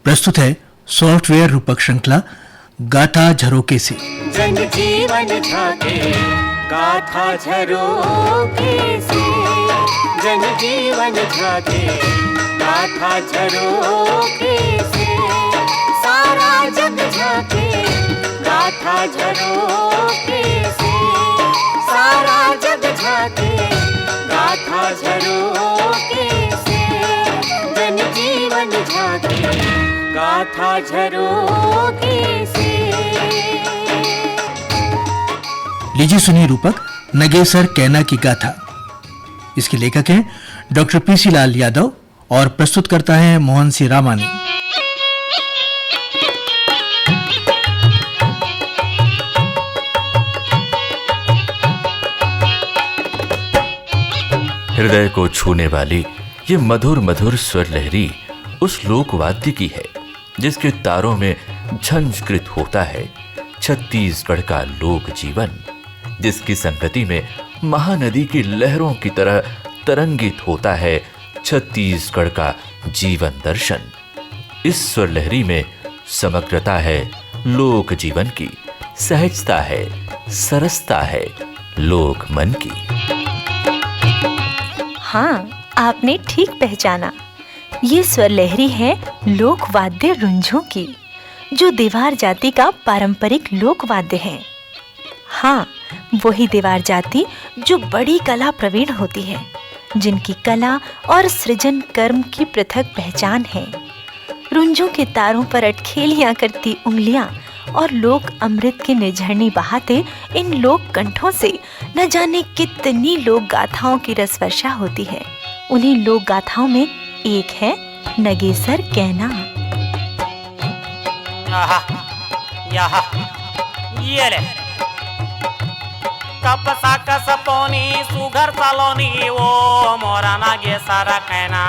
प्रस्तुत है सॉफ्टवेयर रूपक श्रृंखला गाथा झरोके से। जन जीवन झाके गाथा झरोके से, जन जीवन झाके गाथा झरोके से, सारा जग झाके गाथा झरोके से, सारा जग झाके गाथा झरोके से, जन जीवन झाके गाथा झरोके से। लीजिए सुनिए रूपक नगेसर कैना की गाथा। इसके लेखक हैं डॉक्टर पीसी लाल यादव और प्रस्तुत करता है मोहन सिंह रामानी। हृदय को छूने वाली ये मधुर मधुर स्वर लहरी उस लोकवाद्य की है जिसके तारों में झंझकृत होता है छत्तीसगढ़ का लोक जीवन, जिसकी संगति में महानदी की लहरों की तरह तरंगित होता है छत्तीसगढ़ का जीवन दर्शन। इस स्वर लहरी में समग्रता है लोक जीवन की, सहजता है, सरसता है लोक मन की। हाँ, आपने ठीक पहचाना। ये स्वर लहरी है लोक वाद्य रुंझों की, जो देवार जाति का पारंपरिक लोक वाद्य है। हाँ, वही देवार जाति जो बड़ी कला प्रवीण होती है, जिनकी कला और सृजन कर्म की पृथक पहचान है। रुंझों के तारों पर अटखेलियां करती उंगलियां और लोक अमृत की निर्झरणी बहाते इन लोक कंठों से न जाने कितनी लोक गाथाओं की रसवर्षा होती है। उन्हीं लोक गाथाओं में एक है नगेसर कैना। ये ले कपसा कसपोनी सुघर सालोनी वो मोरा नगेसर कैना।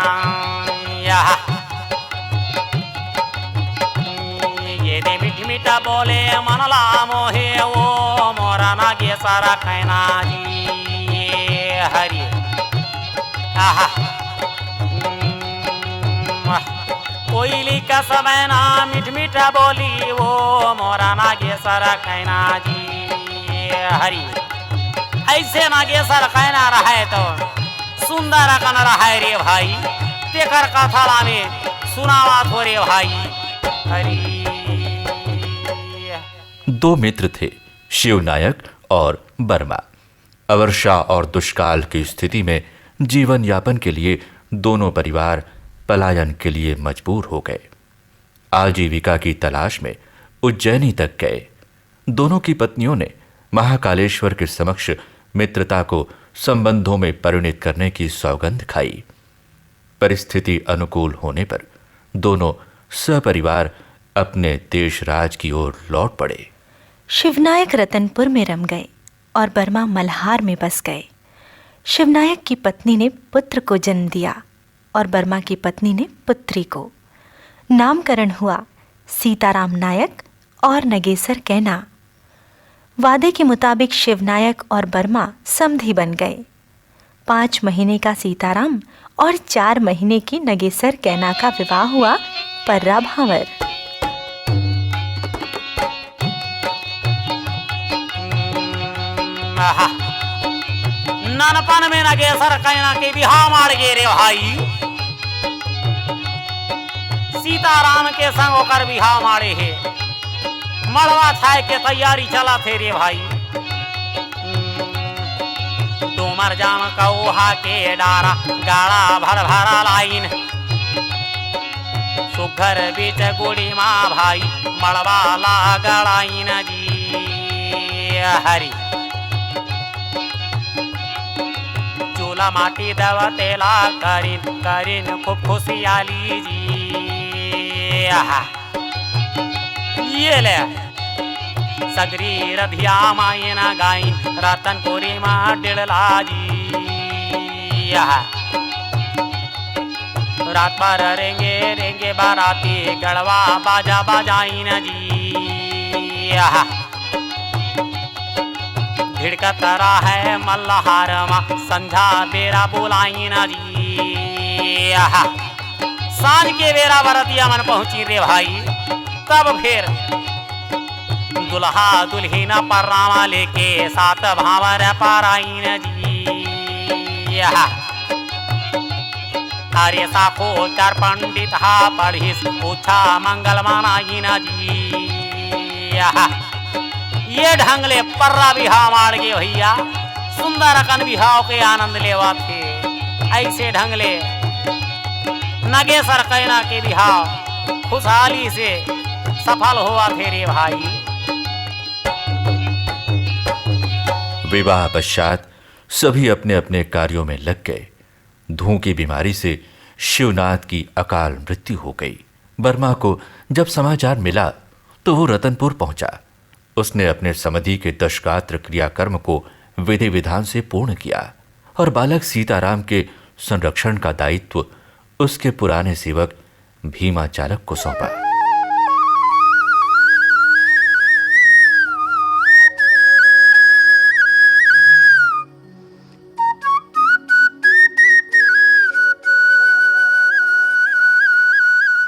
ये दे मीठ मीठा बोले मनला मोहे वो मोरा नगेसर कैना जी हरि। आहा कोयली का समय ना मीठ मीठा बोली वो मोरा नागेसर कैना जी हरि। ऐसे नागेसर कैना रहे तो सुंदर कन रहे रे भाई, तेकर कथा में सुनावा थोरे भाई हरि। दो मित्र थे, शिवनायक और बर्मा। अवर्षा और दुष्काल की स्थिति में जीवन यापन के लिए दोनों परिवार पलायन के लिए मजबूर हो गए। आजीविका की तलाश में उज्जैनी तक गए। दोनों की पत्नियों ने महाकालेश्वर के समक्ष मित्रता को संबंधों में परिणत करने की सौगंध खाई। परिस्थिति अनुकूल होने पर दोनों सपरिवार अपने देश राज की ओर लौट पड़े। शिवनायक रतनपुर में रम गए और बर्मा मल्हार में बस गए। शिवनायक की पत्नी ने पुत्र को जन्म दिया और बर्मा की पत्नी ने पुत्री को। नामकरण हुआ सीताराम नायक और नगेसर कैना। वादे के मुताबिक शिवनायक और बर्मा समधी बन गए। 5 महीने का सीताराम और 4 महीने की नगेसर कैना का विवाह हुआ पर्रा भांवर। ननपन में नगेसर कैना के बिहाव मार गे रे भाई। सीताराम के संग ओकर बिहाव मारे है। मड़वा छाए के तैयारी चला थे रे भाई। डोमर जाम कौहा के डारा गाड़ा भर भरा लाइन, सुघर बीच गुड़ी माँ भाई मड़वा ला गड़ाइन जी हरि। चूल्हा माटी दवा तेला करीन करीन खूब खुशियाली जी। ये ले सगरी रधिया मायना गाइन रतनपुरी माँ डिड़ला जी। रात भर रेंगे रेंगे बाराती गड़वा बाजा बाजाइन जी। भिड़कत है मल्हार माँ संझा बेरा बोलाइन जी। सांझ के बेरा बरतिया मन पहुंची रे भाई। तब फिर दुल्हा दुल्हीन परनामा लेके सात भावर पाराइन जी। अरे साखो चार पंडित हा पढ़िस पूछा मंगल मानाइन जी। ये ढंगले पर्रा बिहा मार गे भैया, सुंदर अकन बिहाव के आनंद लेवा थे। ऐसे ढंगले नगेसर कैना के बिहाव खुशहाली से सफल हुआ थे रे भाई। विवाह पश्चात सभी अपने अपने कार्यों में लग गए। धूं की बीमारी से शिवनाथ की अकाल मृत्यु हो गई। वर्मा को जब समाचार मिला तो वो रतनपुर पहुंचा। उसने अपने समधि के दशगात्र क्रियाकर्म को विधि विधान से पूर्ण किया और बालक सीताराम के संरक्षण का दायित्व उसके पुराने सेवक भीमाचालक को सौंपा।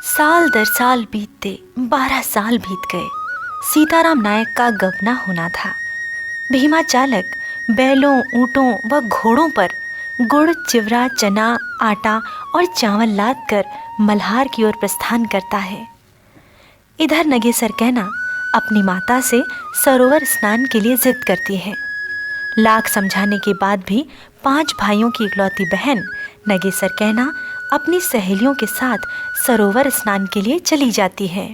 साल दर साल बीतते 12 साल बीत गए। सीताराम नायक का गबना होना था। भीमाचालक बैलों, ऊंटों व घोड़ों पर गुड़, चिवरा, चना, आटा और चावल लाद कर मल्हार की ओर प्रस्थान करता है। इधर नगेसर कहना अपनी माता से सरोवर स्नान के लिए जिद करती है। लाख समझाने के बाद भी 5 भाइयों की इकलौती बहन नगेसर कहना अपनी सहेलियों के साथ सरोवर स्नान के लिए चली जाती है।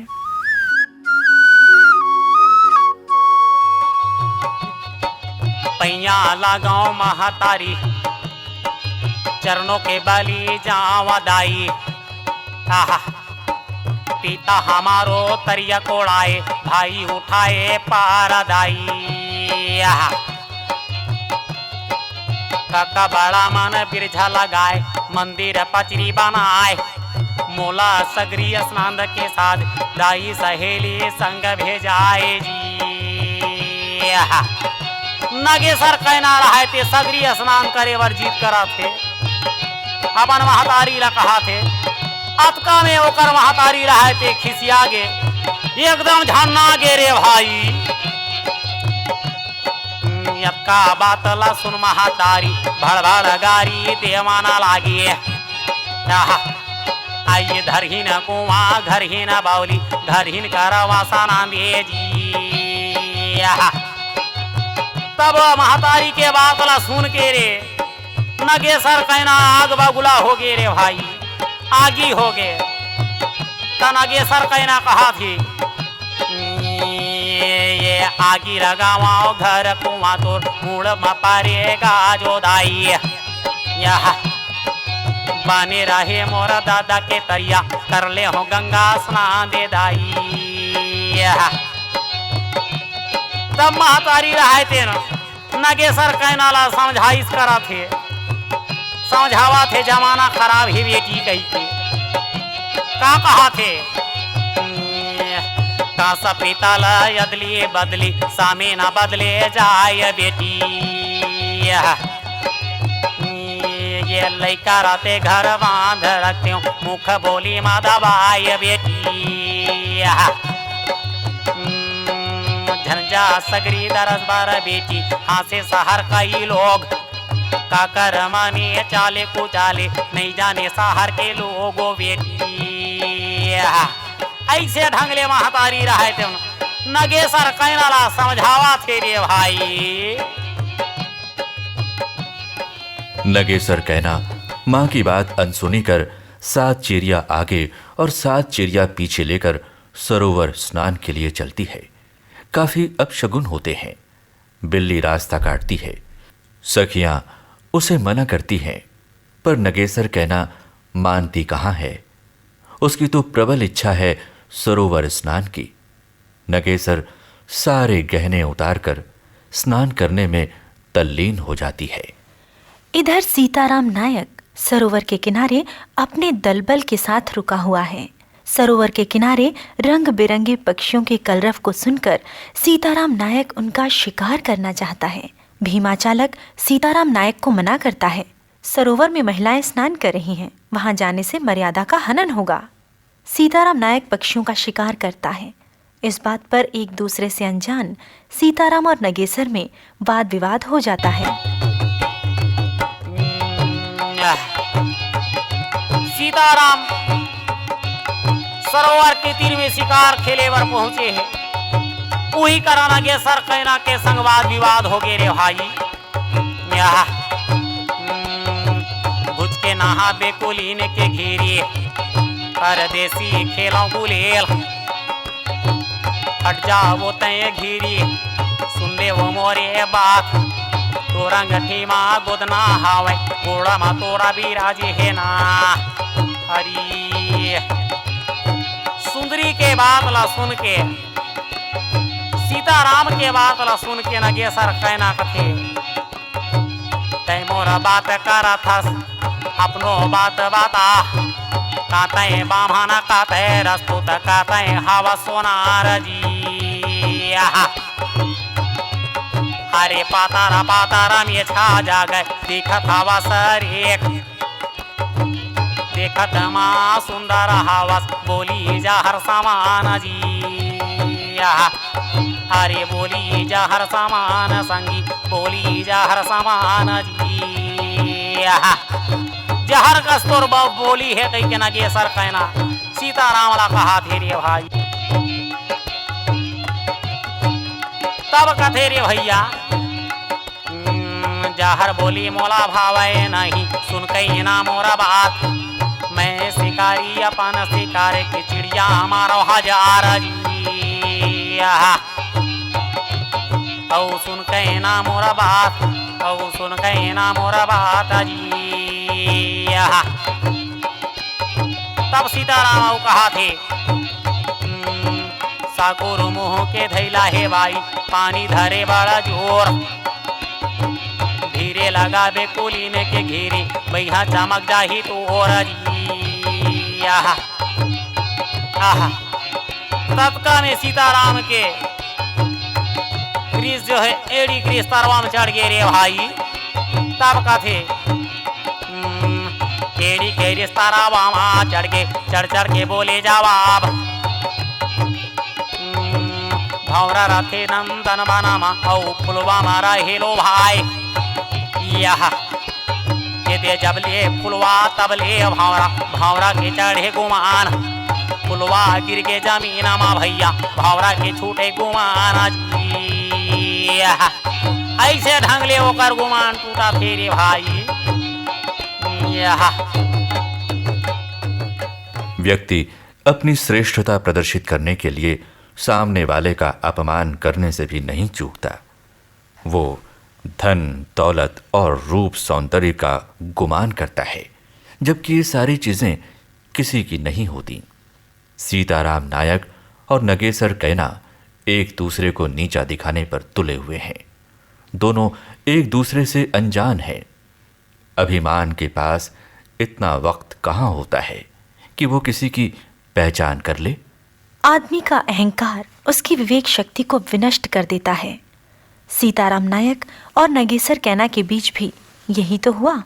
पैया लगाओ महातारी, चरणों के बली जावा दाई। पिता हमारो तरिया कोड़ाए, भाई उठाए पारदाई। काका बड़ा मन बिरझा लगाए, मंदिर पचरी बनाए। मोला सगरी स्नान के साथ दाई सहेली संग भेजाए जी। नगेसर कहना रहे थे सगरी स्नान करे वर जीत करा थे। अपन महतारी ला कहा थे, अतका में ओकर महतारी रहे थे खिसिया गे, एकदम झन्ना गे रे भाई। यक्का बात ला सुन महातारी, भड़भड़ गारी देवाना लागी। आइए धरहीन कुआं घरहीन बावली, घरहीन करवासा नांदे जी। तब महतारी के बात ला सुन के रे नगेसर कहना आग बगुला हो गे रे भाई, आगी हो गे। त नगेसर कहना कहा थी, ये आगी लगावाओ घर कुआं तोर, मुड़ में पारेगा जो दाई। यह बने रहे मोरा दादा के तरिया, कर ले हो गंगा स्नान दे दाई। तब महतारी रहे थे नगेसर कहना ला समझाइश करा थे, समझावा थे जमाना खराब ही बेटी कही के। का कहा थे, का सपीतल अदली बदली, सामे ना बदले जाए बेटी। ये लइका रहते घर बांध रखते हो, मुख बोली मा दबाई बेटी। झंझा सगरी दरस बार बेटी, हासे शहर कई लोग। काकर माने चाले को चाले, नहीं जाने शहर के लोगो बेटी। ऐसे ढंगले महतारी रहे थे नगेसर कहना ला समझावा थे रे भाई। नगेसर कहना मां की बात अनसुनी कर 7 चिड़िया आगे और 7 चिड़िया पीछे लेकर सरोवर स्नान के लिए चलती है। काफी अपशगुन होते हैं। बिल्ली रास्ता काटती है, सखियां उसे मना करती हैं, पर नगेसर कहना मानती कहाँ है। उसकी तो प्रबल इच्छा है सरोवर स्नान की। नगेसर सारे गहने उतारकर स्नान करने में तल्लीन हो जाती है। इधर सीताराम नायक सरोवर के किनारे अपने दलबल के साथ रुका हुआ है। सरोवर के किनारे रंग बिरंगे पक्षियों के कलरव को सुनकर सीताराम नायक उनका शिकार करना चाहता है। भीमाचालक सीताराम नायक को मना करता है। सरोवर में महिलाएं स्नान कर रही हैं, वहां जाने से मर्यादा का हनन होगा। सीताराम नायक पक्षियों का शिकार करता है। इस बात पर एक दूसरे से अनजान सीताराम और नगेसर में वाद विवाद हो जाता है। सीताराम सरोवर के तीर में शिकार खेले पर पहुंचे हैं। वही करा नगेसर कैना के संग वाद विवाद हो गए रे भाई। भुज के नहा बेकुलीन के घेरिए परदेसी खेलों गुलेल हट जाओ तय घीरी सुन ले वो मोरे बात तो रंगठी माँ गोदना हावे गोड़ा माँ तोरा भी राजी है ना। हरी सुंदरी के बात ला सुन के सीताराम के बात ला सुन के नगेसर कहना कथे तय मोरा बात करा था अपनो बात बाता काते बामहाना काते रस्तुत काते हवा सोनार जी। अरे पातारा में छा जा गए देखत हवा सरेक देखत माँ सुंदर हवस बोली जा हर सामान जी। अरे बोली जा हर सामान संगी बोली जा हर सामान जी। जहर कस्तूर बोली है कहीं के नगेसर कहना सीताराम वाला कहा थे रे भाई। तब कथे रे भैया जहर बोली मोला भावे नहीं सुन कहीं ना मोरा बात मैं शिकारी अपन शिकार के चिड़िया मारो हजार जी। औ सुन कहीं ना मोरा बात औ सुन कहीं ना मोरा बात जी। तब सीताराम कहा थे साकुर मुँह के धैला है भाई पानी धरे बड़ा जोर धीरे लगा बेकुलीन के घेरे भैया चमक जाही तो और तत्का में सीताराम के ग्रीस जो है एड़ी ग्रीस तरवा में चढ़ गए रे भाई। तब का थे केड़ी के रिश्तारा वहाँ चढ़ के बोले जवाब भौरा रथे नंदन बनामा औ फुलवा मारा हेलो भाई। यह के जब ले फुलवा तब ले भौरा के चढ़े गुमान फुलवा गिर के जमीन माँ भैया भौरा के छूटे गुमान जी। ऐसे ढंग ले होकर गुमान टूटा फेरे भाई। व्यक्ति अपनी श्रेष्ठता प्रदर्शित करने के लिए सामने वाले का अपमान करने से भी नहीं चूकता। वो धन दौलत और रूप सौंदर्य का गुमान करता है जबकि ये सारी चीजें किसी की नहीं होती। सीताराम नायक और नगेसर कैना एक दूसरे को नीचा दिखाने पर तुले हुए हैं। दोनों एक दूसरे से अनजान हैं। अभिमान के पास इतना वक्त कहाँ होता है कि वो किसी की पहचान कर ले। आदमी का अहंकार उसकी विवेक शक्ति को विनष्ट कर देता है। सीताराम नायक और नगेसर कैना के बीच भी यही तो हुआ।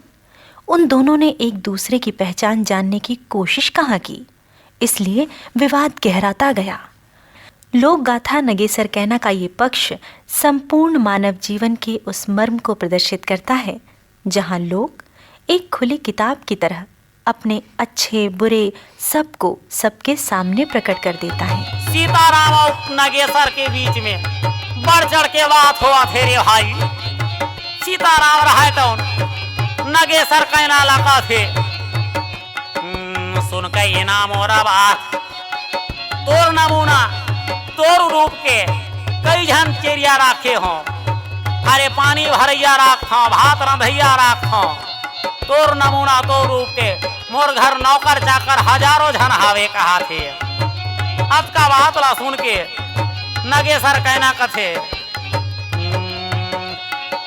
उन दोनों ने एक दूसरे की पहचान जानने की कोशिश कहाँ की, इसलिए विवाद गहराता गया। लोक गाथा नगेसर कैना का ये पक्ष संपूर्ण मानव जीवन के उस मर्म को प्रदर्शित करता है जहाँ लोग एक खुली किताब की तरह अपने अच्छे बुरे सबको सबके सामने प्रकट कर देता है। सीताराम और नगेसर के बीच में बढ़ चढ़ के बात हुआ थे रे भाई। सीताराम रहा तो नगेसर कैना लगा थे सुन के नाम और बात तोर नमूना तोर रूप के कई जन चेरिया राखे हो। अरे पानी भरैया राखो भात रंधैया राखो तोर नमूना तो रूप के मोर घर नौकर चाकर हजारों जन हावे कहा थे। अब का बात ला सुन के नगेसर कहना कथे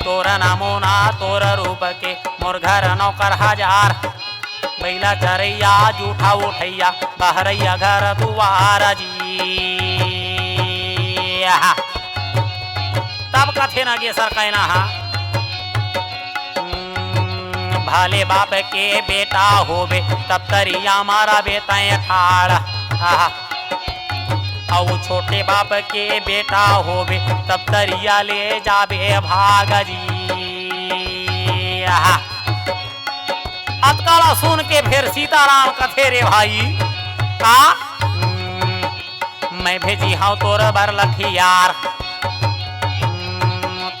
तोर नमूना तोर रूप के मोर घर नौकर हजार बैला चरैया जूठा उठैया बहरैया घर दुआर जी। तब कथे नगेसर कहना भाले बाप के बेटा होवे तब तरिया मारा बेताए ठाड़ औ छोटे बाप के बेटा होवे तब तरिया ले जाबे भाग जी। अतकाला सुन के फिर सीताराम कथे रे भाई का मैं भेजी हाँ तोर बर लखियार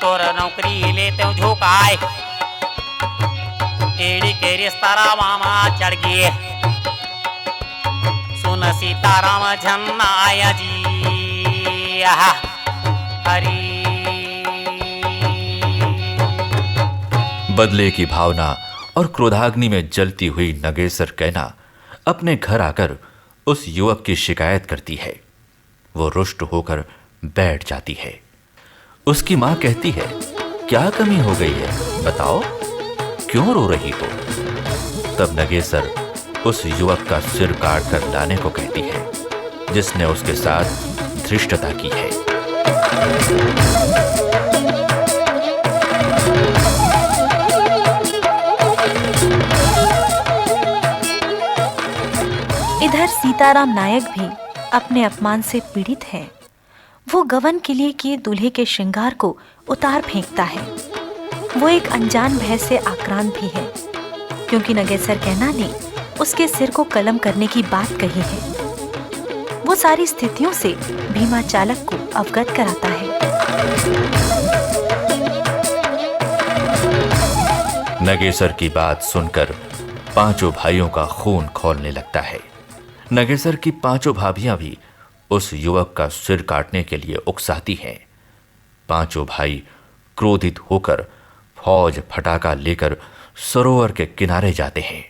तोर नौकरी लेते झोंकाए एड़ी के रिश्ता मामा चढ़ गए सुन सीताराम झन्नाया जी हरी। बदले की भावना और क्रोधाग्नि में जलती हुई नगेसर कैना अपने घर आकर उस युवक की शिकायत करती है। वो रुष्ट होकर बैठ जाती है। उसकी मां कहती है, क्या कमी हो गई है, बताओ, क्यों रो रही हो? तब नगेसर उस युवक का सिर काट कर लाने को कहती है जिसने उसके साथ धृष्टता की है। इधर सीताराम नायक भी अपने अपमान से पीड़ित है। वो गवन के लिए किए दूल्हे के श्रृंगार को उतार फेंकता है। वो एक अनजान भय से आक्रांत भी है क्योंकि नगेसर कैना ने उसके सिर को कलम करने की बात कही है। वो सारी स्थितियों से भीमा चालक को अवगत कराता है। नगेसर की बात सुनकर पांचों भाइयों का खून खौलने लगता है। नगेसर की पांचों भाभियां भी उस युवक का सिर काटने के लिए उकसाती हैं। पांचों भाई क्रोधित होकर फौज फटाका लेकर सरोवर के किनारे जाते हैं।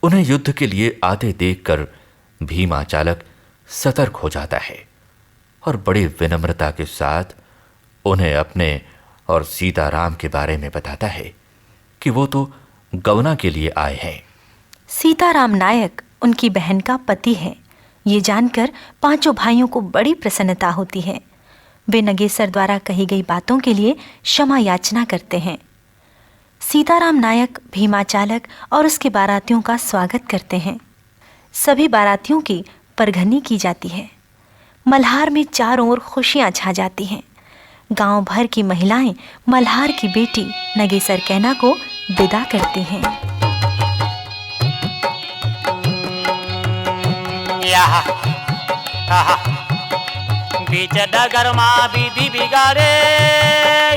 उन्हें युद्ध के लिए आते देखकर भीमा चालक सतर्क हो जाता है और बड़ी विनम्रता के साथ उन्हें अपने और सीताराम के बारे में बताता है कि वो तो गवना के लिए आए हैं। सीताराम नायक उनकी बहन का पति है। ये जानकर पांचों भाइयों को बड़ी प्रसन्नता होती है। वे नगेसर द्वारा कही गई बातों के लिए क्षमा याचना करते हैं। सीताराम नायक भीमा चालक और उसके बारातियों का स्वागत करते हैं। सभी बारातियों की परघनी की जाती है। मल्हार में चारों ओर खुशियां छा जाती हैं। गांव भर की महिलाएं मल्हार की बेटी नगेसर कैना को विदा करती हैं। बीच डगर माँ विधि बिगाड़े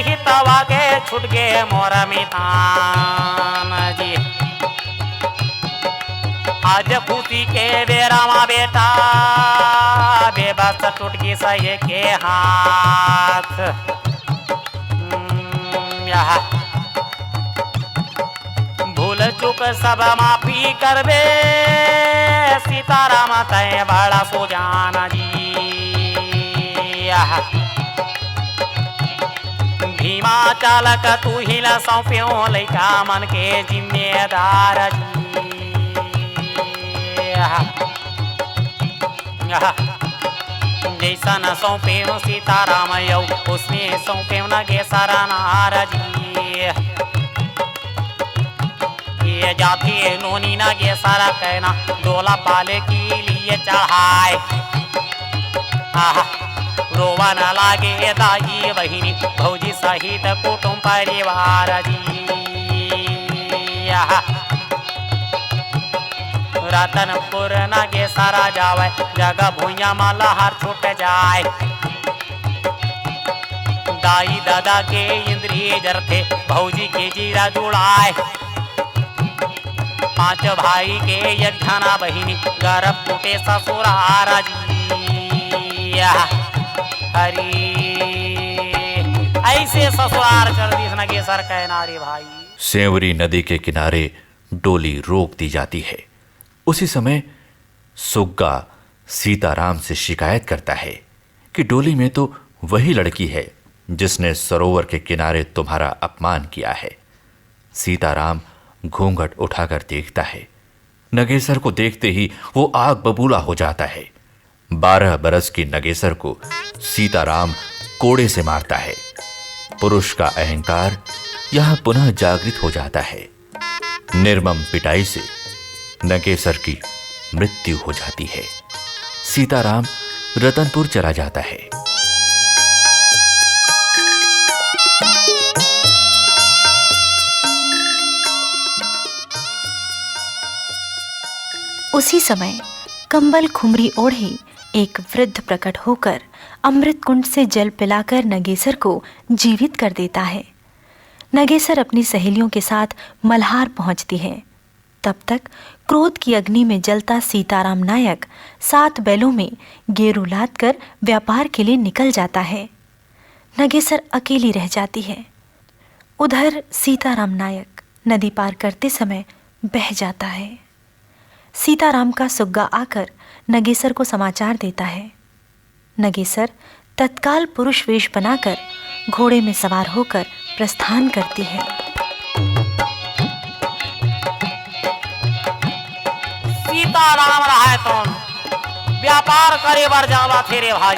हितवा के छुट गए मोरा मितान जी। आज फूती के बेरा माँ बेटा बेबस टूट गई सही के हाथ। भूल चूक सब माफी करबे सीताराम तय बड़ा सुजान जी। भीमा चालक तू हिला सौंप्यो लैका मन के जिम्मेदार जी। जैसा न सौंप्यो सीताराम यौ उसमें सौंप्यो नगेसर नारजी। ये जाती नोनी नगेसर कहना डोला पाले के लिए चढ़ाए। रोवा न लागे दाई बहिनी भौजी सहित कुटुंब परिवार जी। रतनपुर नगेसर जावे जगह भूया मल्हार छूट जाए। दाई दादा के इंद्रिय जरते भौजी के जीरा जुड़ाए। पांच भाई के एक घना बहिनी गर्भ टूटे ससुरार जी। हरी ऐसे ससुरार चढ़ दी नगेसर कैना रे भाई। सेंवरी नदी के किनारे डोली रोक दी जाती है। उसी समय सुग्गा सीताराम से शिकायत करता है कि डोली में तो वही लड़की है जिसने सरोवर के किनारे तुम्हारा अपमान किया है। सीताराम घूंघट उठाकर देखता है। नगेसर को देखते ही वो आग बबूला हो जाता है। 12 बरस की नगेसर को सीताराम कोड़े से मारता है। पुरुष का अहंकार यहां पुनः जागृत हो जाता है। निर्मम पिटाई से नगेसर की मृत्यु हो जाती है। सीताराम रतनपुर चला जाता है। उसी समय कंबल खुमरी ओढ़े एक वृद्ध प्रकट होकर अमृत कुंड से जल पिलाकर नगेसर को जीवित कर देता है। नगेसर अपनी सहेलियों के साथ मल्हार पहुंचती है। तब तक क्रोध की अग्नि में जलता सीताराम नायक 7 बैलों में गेरू लाद कर व्यापार के लिए निकल जाता है। नगेसर अकेली रह जाती है। उधर सीताराम नायक नदी पार करते समय बह जाता है। सीताराम का सुग्गा आकर नगेसर को समाचार देता है। नगेसर तत्काल पुरुष वेश बनाकर घोड़े में सवार होकर प्रस्थान करती है। सीताराम रहा तो व्यापार करे बर जावा थे रे भाई।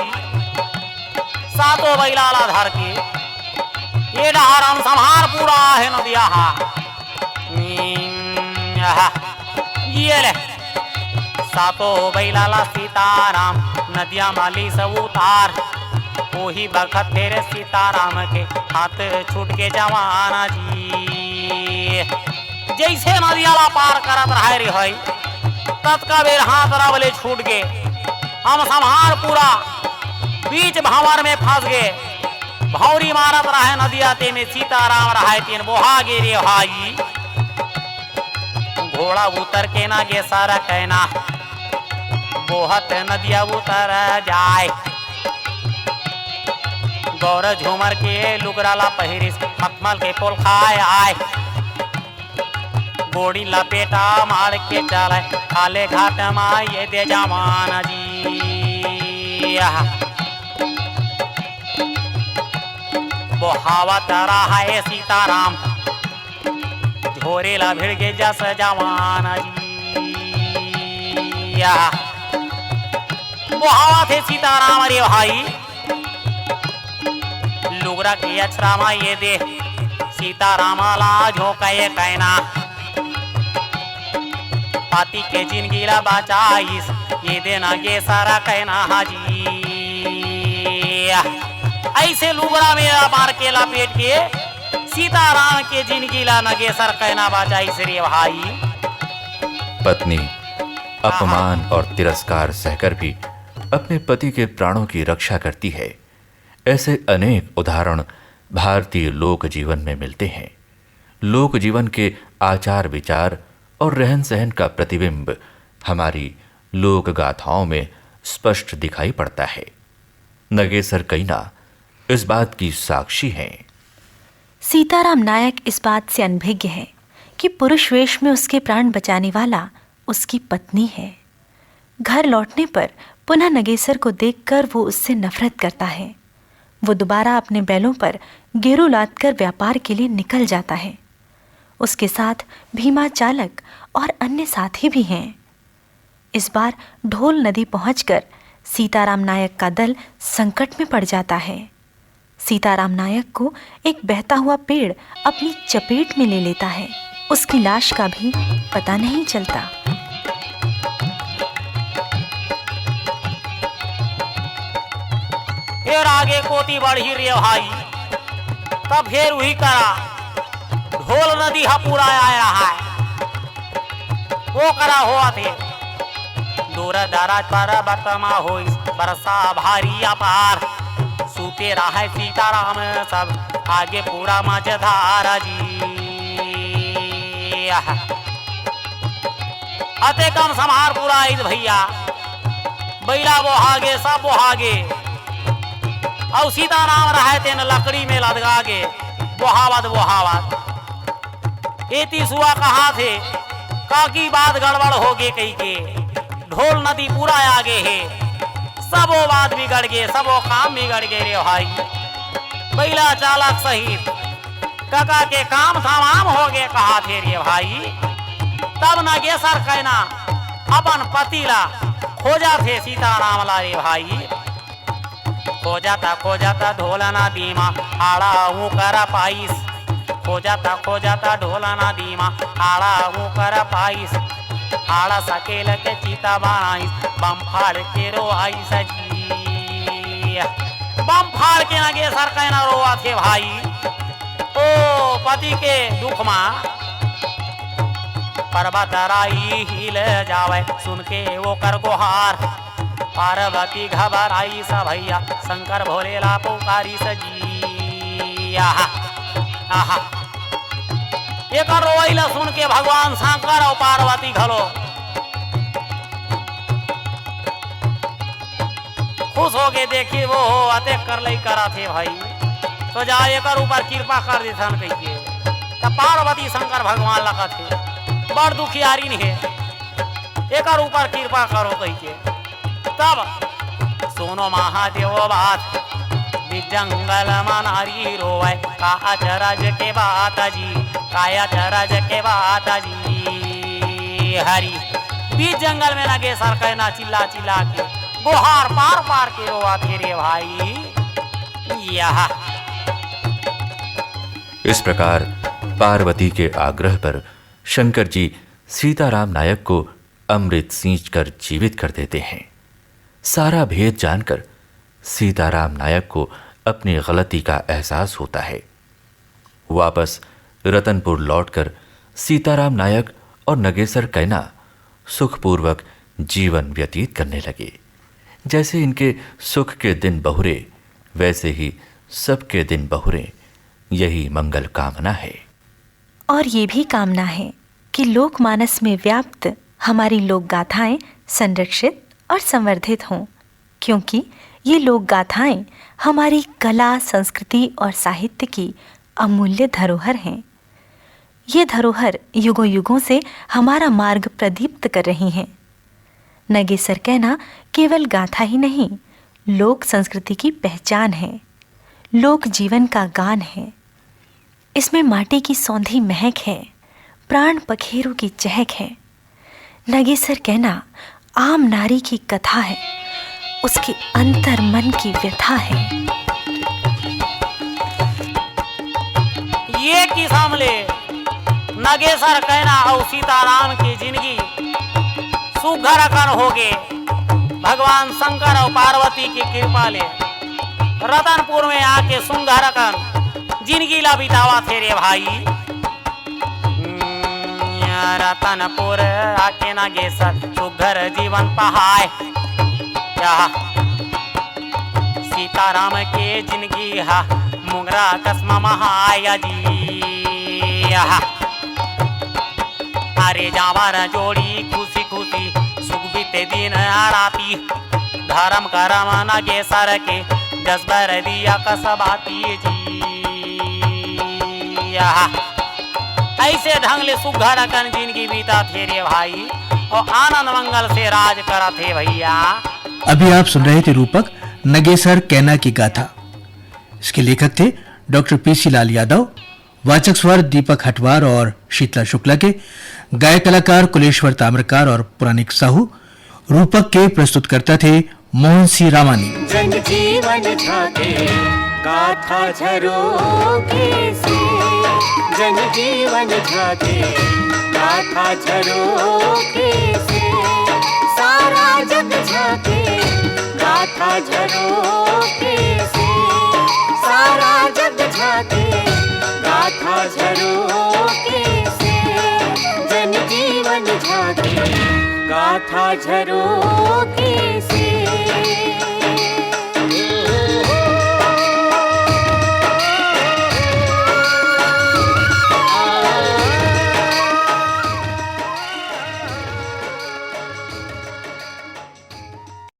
7 बैलाला धर के ये डहारम संहार पूरा है नदिया ये ले 7 बैलाला सीताराम नदिया माली सब उतार। वही बखत तेरे सीताराम के हाथ छूट के जवाना जी। जैसे नदियाला पार करत रहे रे भाई तत्का बेर हाथ रवले छूट गए। हम संहार पूरा बीच भंवर में फंस गए। भौरी मारत रहे नदिया ते में सीताराम रहे तीन बोहा गे रे भाई। घोड़ा उतर के ना गे सारा कहना बोहत नदिया उतर जाए। गौर झूमर के लुगराला पहिरिस मखमल के पोल खाए आए। गोड़ी लपेटा मार के चले काले घाट माँ ये दे जवान जी। बोहावत रहा है सीताराम झोरेला भिड़ के जस जवान जी। बोहावत है सीताराम रे भाई। लुगरा के अछरा माँ ये दे सीताराम ला झोंके कहना पाती के जिंदगी ला बचाइस ये देना ये सारा कहना हाजी। ऐसे लुगरा में मार के लपेट के सीताराम के जिंदगी ला नगेसर कहना बचाइस रे भाई। पत्नी अपमान और तिरस्कार सहकर भी अपने पति के प्राणों की रक्षा करती है। ऐसे अनेक उदाहरण भारतीय लोक जीवन में मिलते हैं। लोक जीवन के आचार विचार और रहन सहन का प्रतिबिंब हमारी लोक गाथाओं में स्पष्ट दिखाई पड़ता है। नगेसर कैना इस बात की साक्षी हैं। सीताराम नायक इस बात से अनभिज्ञ है कि पुरुष वेश में उसके प्राण बचाने वाला उसकी पत्नी है। घर लौटने पर पुनः नगेसर को देखकर वो उससे नफरत करता है। वो दोबारा अपने बैलों पर गेरू लादकर व्यापार के लिए निकल जाता है। उसके साथ भीमा चालक और अन्य साथी भी हैं। इस बार ढोल नदी पहुंचकर सीताराम नायक का दल संकट में पड़ जाता है। सीताराम नायक को एक बहता हुआ पेड़ अपनी चपेट में ले लेता है। उसकी लाश का भी पता नहीं चलता। फिर आगे कोती बढ़ी रे भाई। तब फिर वही करा ढोल नदी हा पूरा आया है। वो करा हुआ थे दूर दराज पर बतमा हो बरसा भारी अपार। सूते रहा सीताराम सब आगे पूरा मझधारा जी। अते कम समार पूरा इस भैया बैला वो आगे सब वो आगे और सीताराम रहे तेन लकड़ी में लदगा गे बोहावत बोहावत। एती सुआ कहा थे काकी बात गड़बड़ हो गए कही के। ढोल नदी पूरा आगे है। सब वो बात बिगड़ गए सब वो काम बिगड़ गए रे भाई। बैला चालक सहित काका के काम तमाम हो गए कहा थे रे भाई। तब नगेसर कहना अपन पति ला खोजा थे सीताराम ला रे भाई। खोजाता ढोल नदी मा हाड़ा कर पाइस। खो जाता ढोला नदी मा आड़ा होकर पाइस आड़ा सकेल के चीता बनाइस बम फाड़ के रोआई सजी बम फाड़ के नगे सर कहना रोआ थे भाई ओ पति के दुख मा पर्वत राई हिल जावे सुन के वो कर गुहार पार्वती घबराई सा भैया शंकर भोलेला पुकारी सजी आहा एक रोइला सुन के भगवान शंकर और पार्वती घलो खुश हो के देखी वो अते कर लई करा थे भाई तो जा एक ऊपर कृपा कर दे सन कहिए तब पार्वती शंकर भगवान लगा थे बड़ दुखियारी नहीं है एक ऊपर कृपा करो कहिए तब सोनो महादेव बात जंगल मनारी रोए का अचरज के बात जी काया अचरज के बात जी हरी बीच जंगल में लगे सर कहना चिल्ला चिल्ला के गुहार पार पार के रोआ तेरे भाई यह इस प्रकार पार्वती के आग्रह पर शंकर जी सीताराम नायक को अमृत सींच कर जीवित कर देते हैं। सारा भेद जानकर सीताराम नायक को अपनी गलती का एहसास होता है। वापस रतनपुर लौटकर सीताराम नायक और नगेसर कैना सुखपूर्वक जीवन व्यतीत करने लगे। जैसे इनके सुख के दिन बहुरे वैसे ही सबके दिन बहुरे, यही मंगल कामना है। और ये भी कामना है कि लोकमानस में व्याप्त हमारी लोक गाथाएं संरक्षित और संवर्धित हों, क्योंकि ये लोक गाथाएं हमारी कला, संस्कृति और साहित्य की अमूल्य धरोहर हैं। ये धरोहर युगों युगों से हमारा मार्ग प्रदीप्त कर रही हैं। नगेसर कहना केवल गाथा ही नहीं, लोक संस्कृति की पहचान है, लोक जीवन का गान है। इसमें माटी की सौंधी महक है, प्राण पखेरु की चहक है। नगेसर कहना आम नारी की कथा है, उसके अंतर मन की व्यथा है। ये की सामले नगेसर कहना और सीताराम की जिंदगी सुघर कर होगे भगवान शंकर और पार्वती की कृपा ले रतनपुर में आके सुंदर कर जिंदगी ला बितावा थे रे भाई। रतनपुर आके नगेसर सुघर जीवन पहाय सीताराम के जिंदगी हा मुंगरा कसम महाया जी अरे जावर जोड़ी खुशी खुशी सुख बीते दिन राती धर्म करम नगेसर के जसबर दिया कसबाती जी ऐसे ढंग ले सुघर कन जिंदगी बीता थे रे भाई और आनंद मंगल से राज करा थे भैया। अभी आप सुन रहे थे रूपक नगेसर कैना की गाथा। इसके लेखक थे डॉक्टर पीसी लाल यादव, वाचक स्वर दीपक हटवार और शीतला शुक्ला के, गायक कलाकार कुलेश्वर ताम्रकार और पुराणिक साहू। रूपक के प्रस्तुतकर्ता थे मोहन सी रामानी। जन जीवन झाके गाथा झरोखे से, जन जीवन झाके गाथा झरोखे से, सारा जग झाके गाथा झरोखे से, सारा जग झाके गाथा झरोखे से, जन जीवन झाके गाथा झरोखे से।